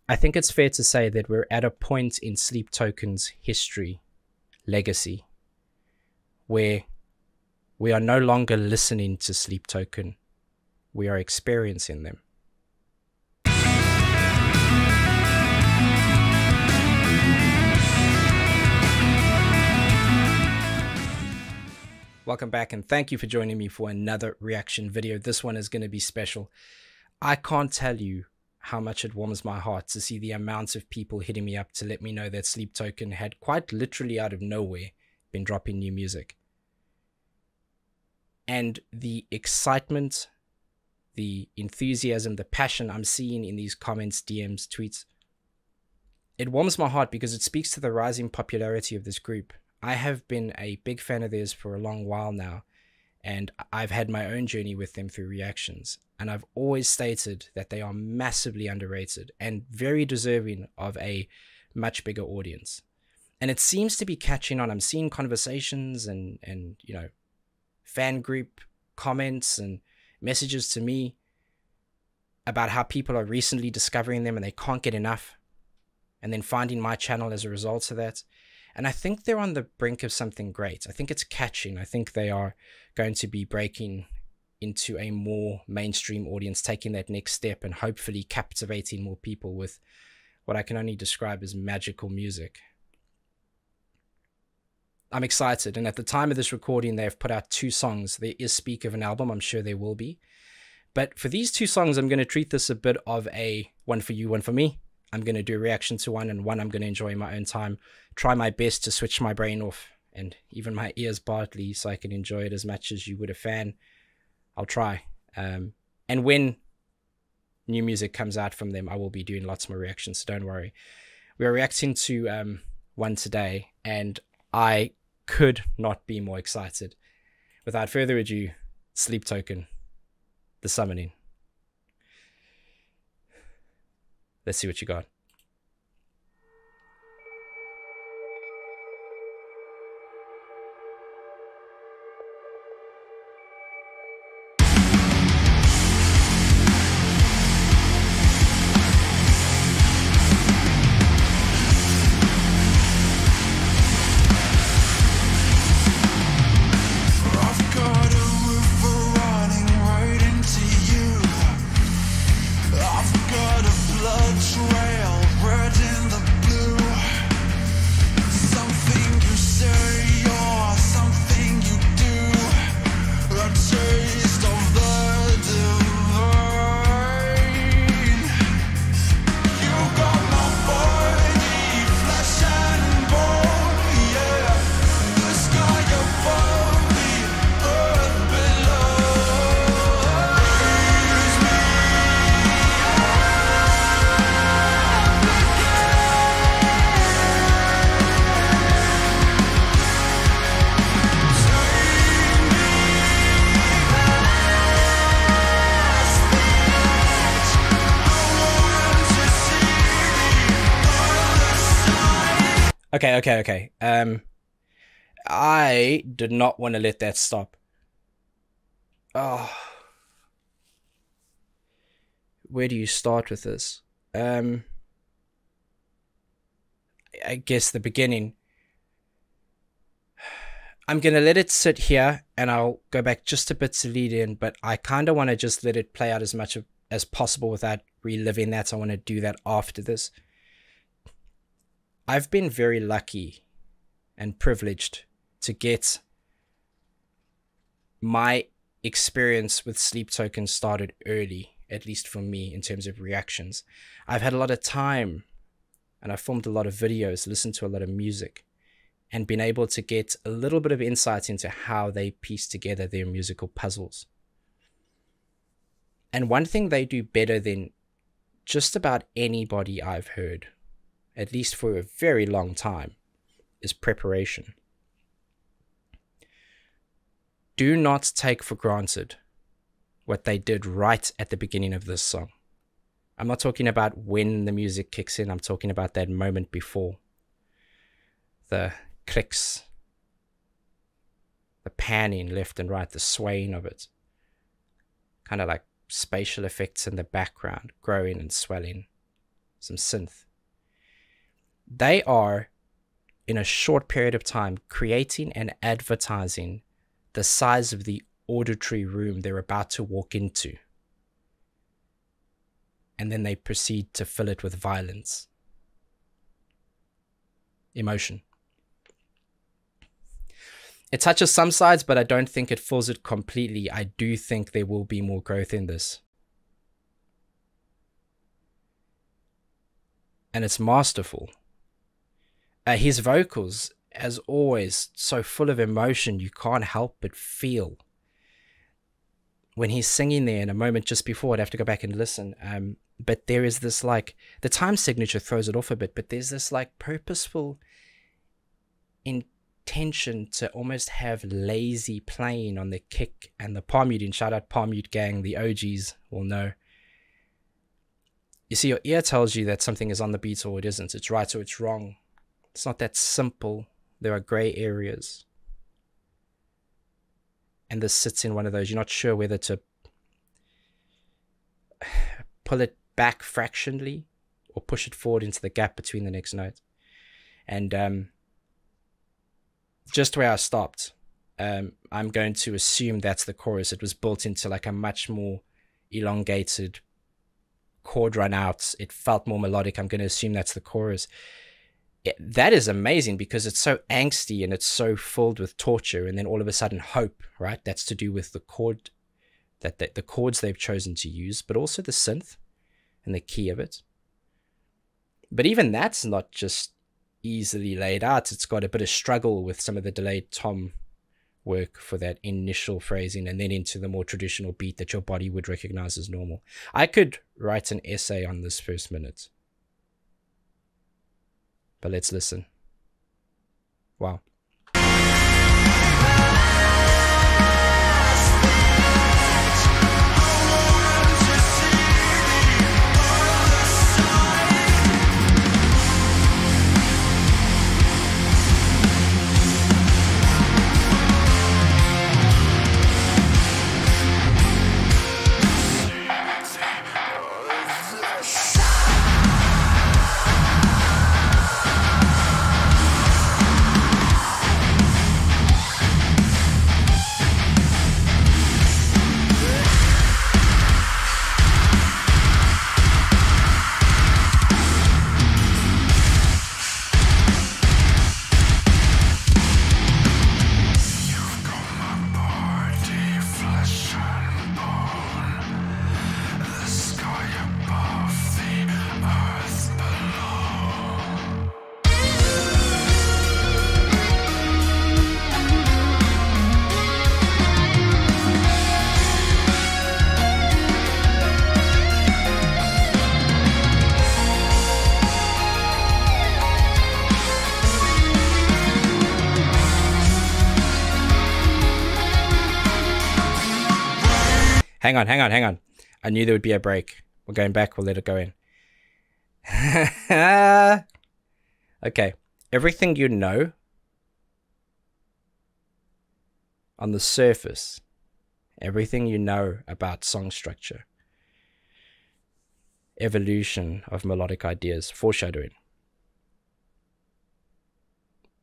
I think it's fair to say that we're at a point in Sleep Token's history, legacy, where we are no longer listening to Sleep Token, we are experiencing them. Welcome back, and thank you for joining me for another reaction video. This one is going to be special. I can't tell you how much it warms my heart to see the amount of people hitting me up to let me know that Sleep Token had quite literally out of nowhere been dropping new music. And the excitement, the enthusiasm, the passion I'm seeing in these comments, DMs, tweets, it warms my heart because it speaks to the rising popularity of this group. I have been a big fan of theirs for a long while now, and I've had my own journey with them through reactions, and I've always stated that they are massively underrated and very deserving of a much bigger audience. And it seems to be catching on. I'm seeing conversations and you know, fan group comments and messages to me about how people are recently discovering them and they can't get enough, and then finding my channel as a result of that. And I think they're on the brink of something great. I think it's catching. I think they are going to be breaking into a more mainstream audience, taking that next step and hopefully captivating more people with what I can only describe as magical music. I'm excited. And at the time of this recording, they have put out 2 songs. There is speak of an album. I'm sure there will be. But for these 2 songs, I'm going to treat this a bit of a one for you, one for me. I'm going to do a reaction to one, and one I'm going to enjoy in my own time. Try my best to switch my brain off and even my ears partly so I can enjoy it as much as you would a fan. I'll try. And when new music comes out from them, I will be doing lots more reactions, so don't worry. We are reacting to one today, and I could not be more excited. Without further ado, Sleep Token, The Summoning. Let's see what you got. Okay. I did not want to let that stop. Oh. Where do you start with this? I guess the beginning. I'm going to let it sit here, and I'll go back just a bit to lead in, but I kind of want to just let it play out as much as possible without reliving that. So I want to do that after this. I've been very lucky and privileged to get my experience with Sleep Token started early, at least for me, in terms of reactions. I've had a lot of time, and I've filmed a lot of videos, listened to a lot of music, and been able to get a little bit of insight into how they piece together their musical puzzles. And one thing they do better than just about anybody I've heard, at least for a very long time, is preparation. Do not take for granted what they did right at the beginning of this song. I'm not talking about when the music kicks in. I'm talking about that moment before. The clicks, the panning left and right, the swaying of it. Kind of like spatial effects in the background, growing and swelling. some synth. They are, in a short period of time, creating and advertising the size of the auditory room they're about to walk into. And then they proceed to fill it with violence. Emotion. It touches some sides, but I don't think it fills it completely. I do think there will be more growth in this. And it's masterful. His vocals, as always, so full of emotion, you can't help but feel. When he's singing there in a moment just before, I'd have to go back and listen. But there is this, like, the time signature throws it off a bit, but there's this, like, purposeful intention to almost have lazy playing on the kick and the palm muting. Shout out palm mute gang, the OGs will know. You see, your ear tells you that something is on the beat or it isn't. It's right or it's wrong. It's not that simple. There are gray areas. And this sits in one of those. You're not sure whether to pull it back fractionally or push it forward into the gap between the next note. And just where I stopped, I'm going to assume that's the chorus. It was built into like a much more elongated chord run out. It felt more melodic. I'm going to assume that's the chorus. That is amazing because it's so angsty and it's so filled with torture, and then all of a sudden hope, right? That's to do with the chord, the chords they've chosen to use, but also the synth and the key of it. But even that's not just easily laid out. It's got a bit of struggle with some of the delayed tom work for that initial phrasing, and then into the more traditional beat that your body would recognize as normal. I could write an essay on this first minute. But let's listen. Wow. Hang on. I knew there would be a break. We're going back. We'll let it go in. Okay. Everything you know on the surface, everything you know about song structure, evolution of melodic ideas, foreshadowing,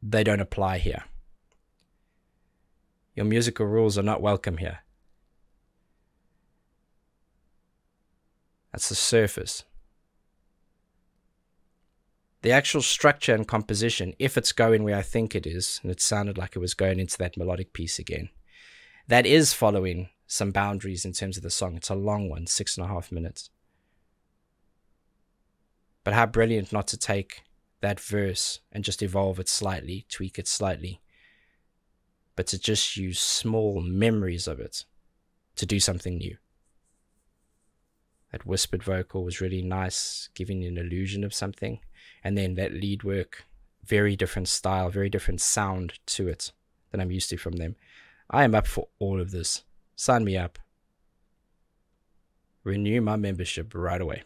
they don't apply here. Your musical rules are not welcome here. That's the surface. The actual structure and composition, if it's going where I think it is, and it sounded like it was going into that melodic piece again, that is following some boundaries in terms of the song. It's a long one, 6.5 minutes. But how brilliant not to take that verse and just evolve it slightly, tweak it slightly, but to just use small memories of it to do something new. That whispered vocal was really nice, giving an illusion of something. And then that lead work, very different style, very different sound to it than I'm used to from them. I am up for all of this. Sign me up. Renew my membership right away.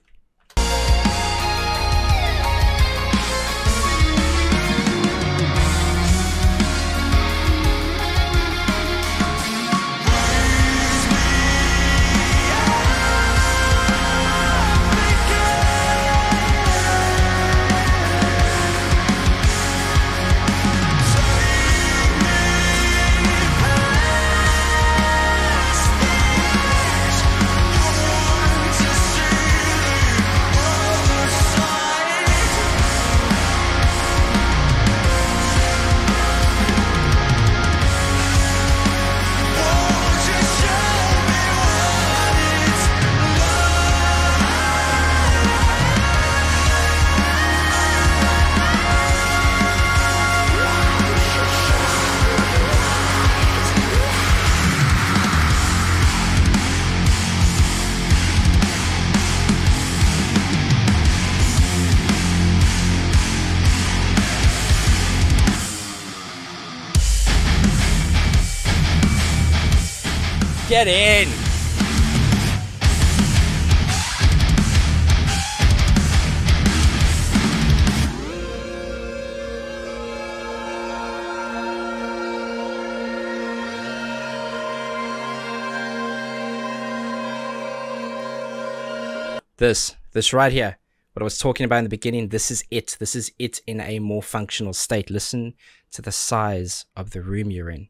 Get in! This right here, what I was talking about in the beginning, this is it. This is it in a more functional state. Listen to the size of the room you're in.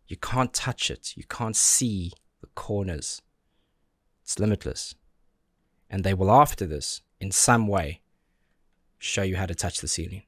You can't touch it. You can't see the corners. It's limitless. And they will, after this, in some way, show you how to touch the ceiling.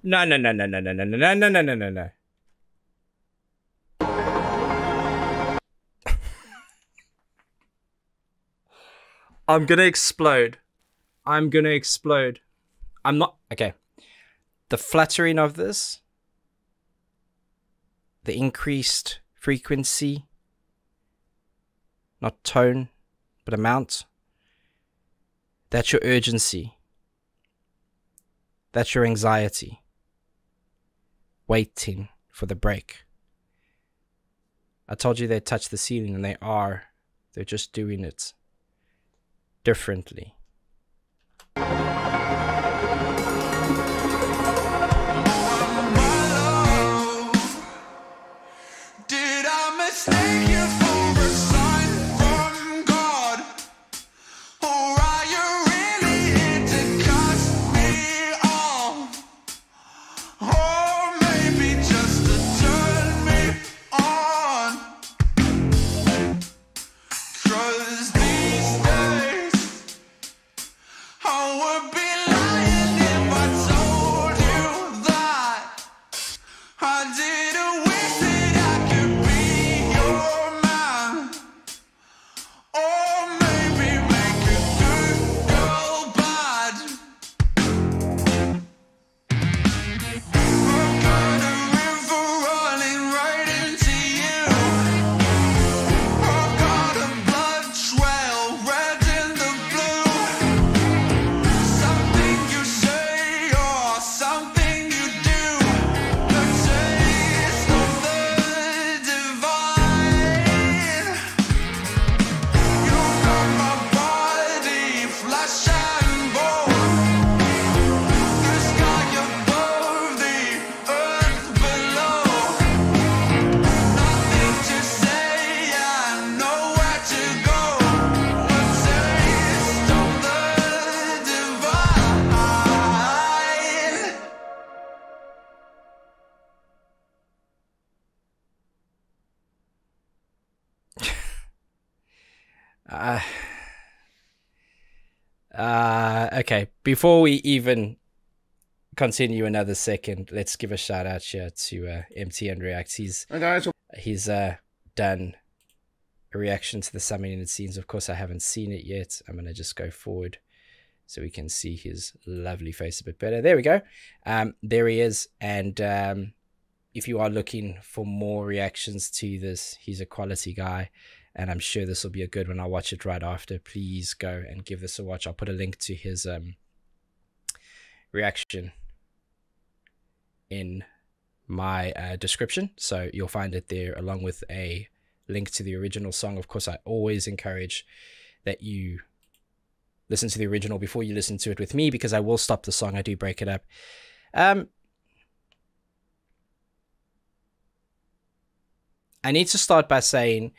No. I'm gonna explode. I'm not... Okay. The fluttering of this, the increased frequency, not tone, but amount, that's your urgency. That's your anxiety. Waiting for the break. I told you they touch the ceiling, and they are. They're just doing it differently. Did I mistake you for a sign from God? Or are you really here to cut me off? Or maybe just to turn me on? 'Cause these days I would be lying if I told you that I didn't wish that I could be your man. Or maybe make a good girl bad. I've got a river running right into you. I've got a blood trail red in the blue. Something you say or something you do, the taste of the divine. You got my body flesh and bone, the sky above, the earth below. Nothing to say and nowhere to go. A taste of the divine. Okay, before we even continue another second, let's give a shout out here to MTN Reacts. He's done a reaction to the summoning scenes. Of course, I haven't seen it yet. I'm going to just go forward so we can see his lovely face a bit better. There we go. There he is. And if you are looking for more reactions to this, he's a quality guy. And I'm sure this will be a good one. I'll watch it right after. Please go and give this a watch. I'll put a link to his reaction in my description. So you'll find it there along with a link to the original song. Of course, I always encourage that you listen to the original before you listen to it with me, because I will stop the song. I do break it up. I need to start by saying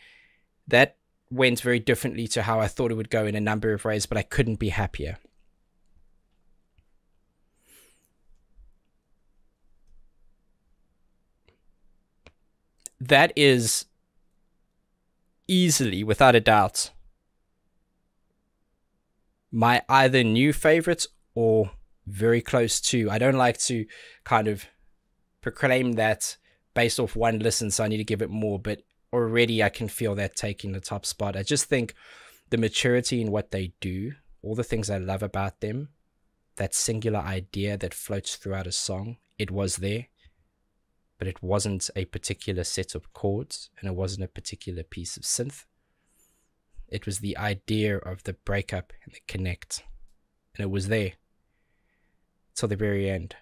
that went very differently to how I thought it would go in a number of ways, but I couldn't be happier. That is easily, without a doubt, my either new favorites or very close to. I don't like to kind of proclaim that based off one listen, so I need to give it more, but already I can feel that taking the top spot. I just think the maturity in what they do, all the things I love about them, that singular idea that floats throughout a song, it was there, but it wasn't a particular set of chords, and it wasn't a particular piece of synth. It was the idea of the breakup and the connect, and it was there till the very end.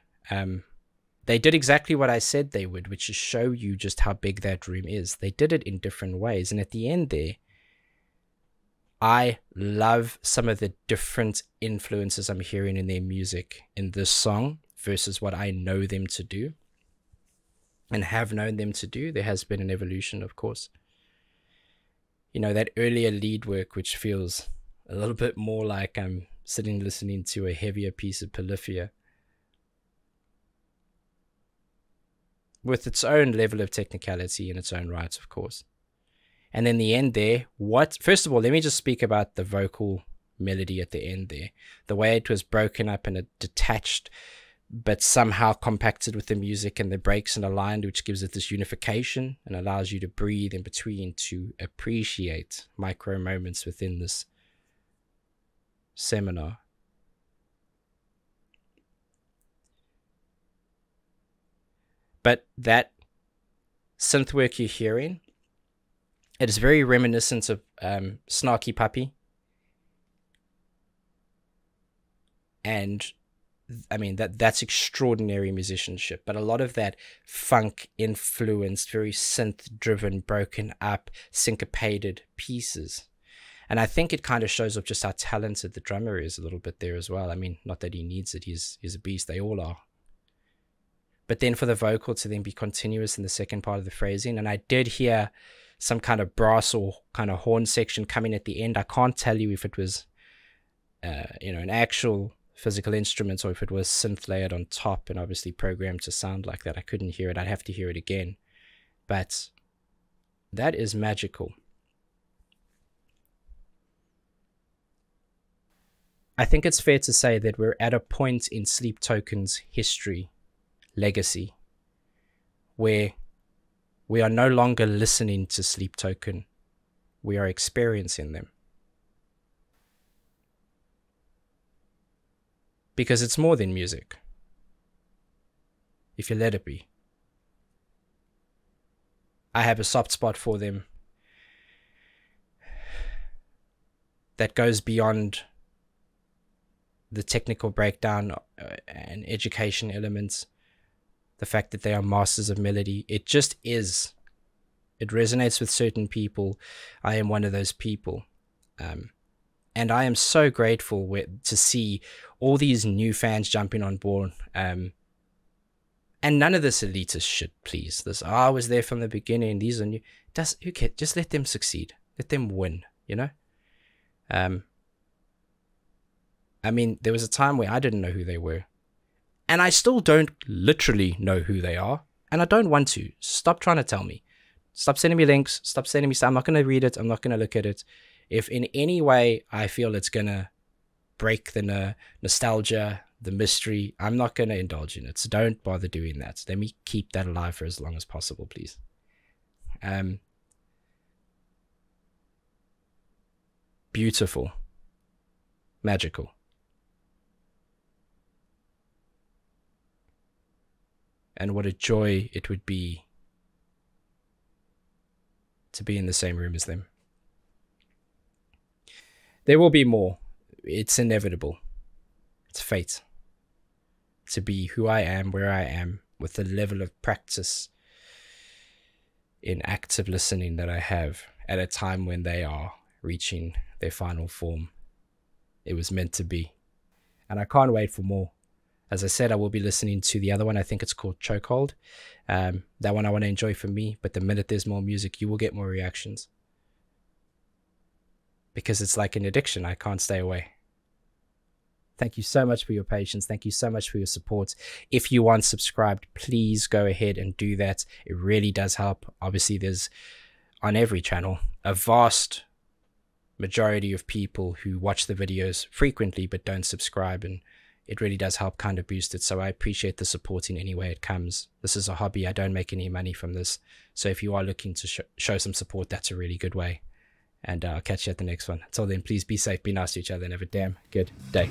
They did exactly what I said they would, which is show you just how big that room is. They did it in different ways, and at the end there, I love some of the different influences I'm hearing in their music in this song versus what I know them to do and have known them to do. There has been an evolution, of course. You know, that earlier lead work, which feels a little bit more like I'm sitting listening to a heavier piece of Polyphia, with its own level of technicality in its own right, of course. And then the end there, first of all, let me just speak about the vocal melody at the end there. The way it was broken up and it detached, but somehow compacted with the music and the breaks and aligned, which gives it this unification and allows you to breathe in between to appreciate micro moments within this seminar. But that synth work you're hearing, it is very reminiscent of Snarky Puppy. And I mean, that's extraordinary musicianship, but a lot of that funk influenced, very synth driven, broken up, syncopated pieces. And I think it kind of shows off just how talented the drummer is a little bit there as well. I mean, not that he needs it, he's a beast, they all are. But then for the vocal to then be continuous in the second part of the phrasing, and I did hear some kind of brass or kind of horn section coming at the end. I can't tell you if it was, an actual physical instrument or if it was synth layered on top and obviously programmed to sound like that. I couldn't hear it. I'd have to hear it again. But that is magical. I think it's fair to say that we're at a point in Sleep Token's history, legacy, where we are no longer listening to Sleep Token. We are experiencing them. Because it's more than music, if you let it be. I have a soft spot for them that goes beyond the technical breakdown and education elements. The fact that they are masters of melody, it just is. It resonates with certain people. I am one of those people. And I am so grateful to see all these new fans jumping on board. And none of this elitist shit, please. I was there from the beginning. These are new. Who cares? Just let them succeed. Let them win, you know? I mean, there was a time where I didn't know who they were. And I still don't literally know who they are. And I don't want to. Stop trying to tell me. Stop sending me links. Stop sending me stuff. I'm not going to read it. I'm not going to look at it. If in any way I feel it's going to break the nostalgia, the mystery, I'm not going to indulge in it. So don't bother doing that. Let me keep that alive for as long as possible, please. beautiful, magical. And what a joy it would be to be in the same room as them. There will be more. It's inevitable. It's fate. To be who I am, where I am, with the level of practice in active listening that I have at a time when they are reaching their final form. It was meant to be. And I can't wait for more. As I said, I will be listening to the other one. I think it's called Chokehold. That one I want to enjoy for me. But the minute there's more music, you will get more reactions. Because it's like an addiction. I can't stay away. Thank you so much for your patience. Thank you so much for your support. If you aren't subscribed, please go ahead and do that. It really does help. Obviously, there's, on every channel, a vast majority of people who watch the videos frequently but don't subscribe, and it really does help kind of boost it. So I appreciate the support in any way it comes. This is a hobby. I don't make any money from this. So if you are looking to show some support, that's a really good way. And I'll catch you at the next one. Until then, please be safe, be nice to each other, and have a damn good day.